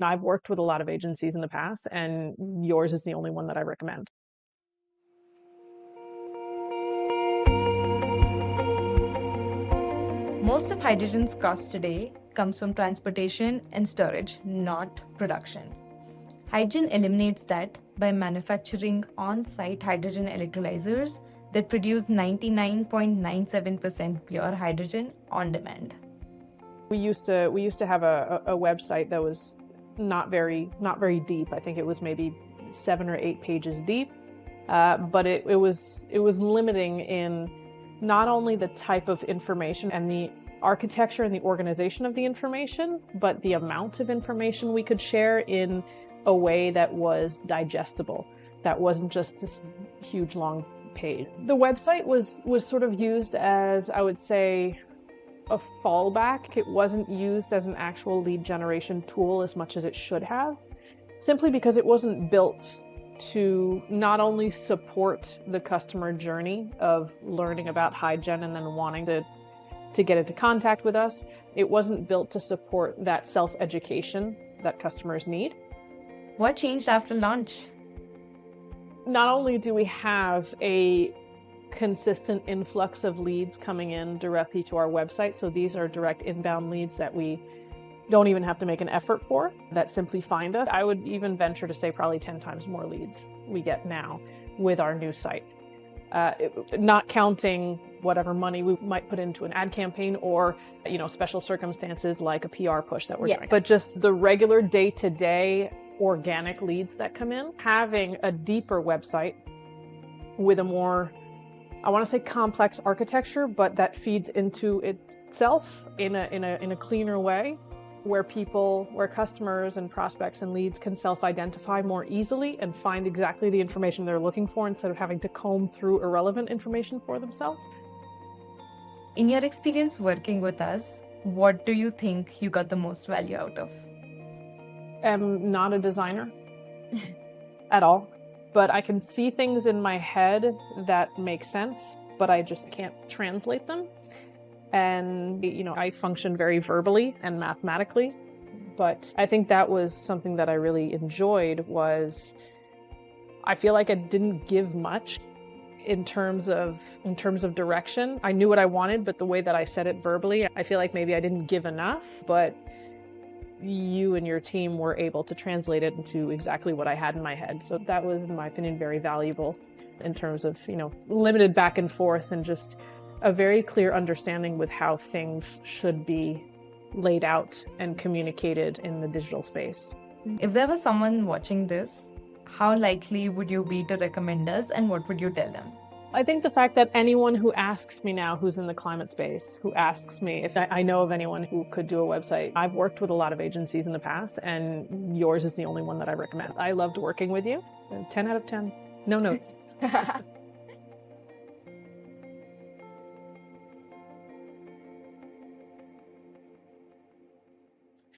I've worked with a lot of agencies in the past, and yours is the only one that I recommend. Most of HYDGEN's cost today comes from transportation and storage, not production. HYDGEN eliminates that by manufacturing on-site hydrogen electrolyzers that produce 99.97% pure hydrogen on demand. We used to have a website that was not very deep. I think it was maybe 7 or 8 pages deep, but it was limiting in not only the type of information and the architecture and the organization of the information, but the amount of information we could share in a way that was digestible, that wasn't just this huge long page. The website was sort of used as, I would say, a fallback. It wasn't used as an actual lead generation tool as much as it should have, simply because it wasn't built to not only support the customer journey of learning about HYDGEN and then wanting to get into contact with us. It wasn't built to support that self-education that customers need. What changed after launch? Not only do we have a consistent influx of leads coming in directly to our website, so these are direct inbound leads that we don't even have to make an effort for, that simply find us. I would even venture to say probably 10 times more leads we get now with our new site. Not counting whatever money we might put into an ad campaign or, special circumstances like a PR push that we're doing. But just the regular day-to-day organic leads that come in, having a deeper website with a more, I want to say complex architecture, but that feeds into itself in a cleaner way, where customers and prospects and leads can self-identify more easily and find exactly the information they're looking for instead of having to comb through irrelevant information for themselves. In your experience working with us, what do you think you got the most value out of? I'm not a designer at all, but I can see things in my head that make sense, but I just can't translate them. And, I function very verbally and mathematically, but I think that was something that I really enjoyed. Was I feel like I didn't give much in terms of direction. I knew what I wanted, but the way that I said it verbally, I feel like maybe I didn't give enough, but you and your team were able to translate it into exactly what I had in my head. So that was, in my opinion, very valuable in terms of, limited back and forth and just a very clear understanding with how things should be laid out and communicated in the digital space. If there was someone watching this, how likely would you be to recommend us, and what would you tell them? I think the fact that anyone who asks me now who's in the climate space, who asks me if I know of anyone who could do a website, I've worked with a lot of agencies in the past, and yours is the only one that I recommend. I loved working with you. 10 out of 10. No notes.